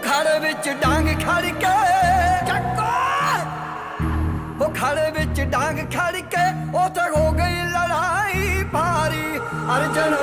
खड़े विच डांग खड़ के चक्को वो खड़े विच डांग खड़ के उते हो गई लड़ाई भारी। अर्जन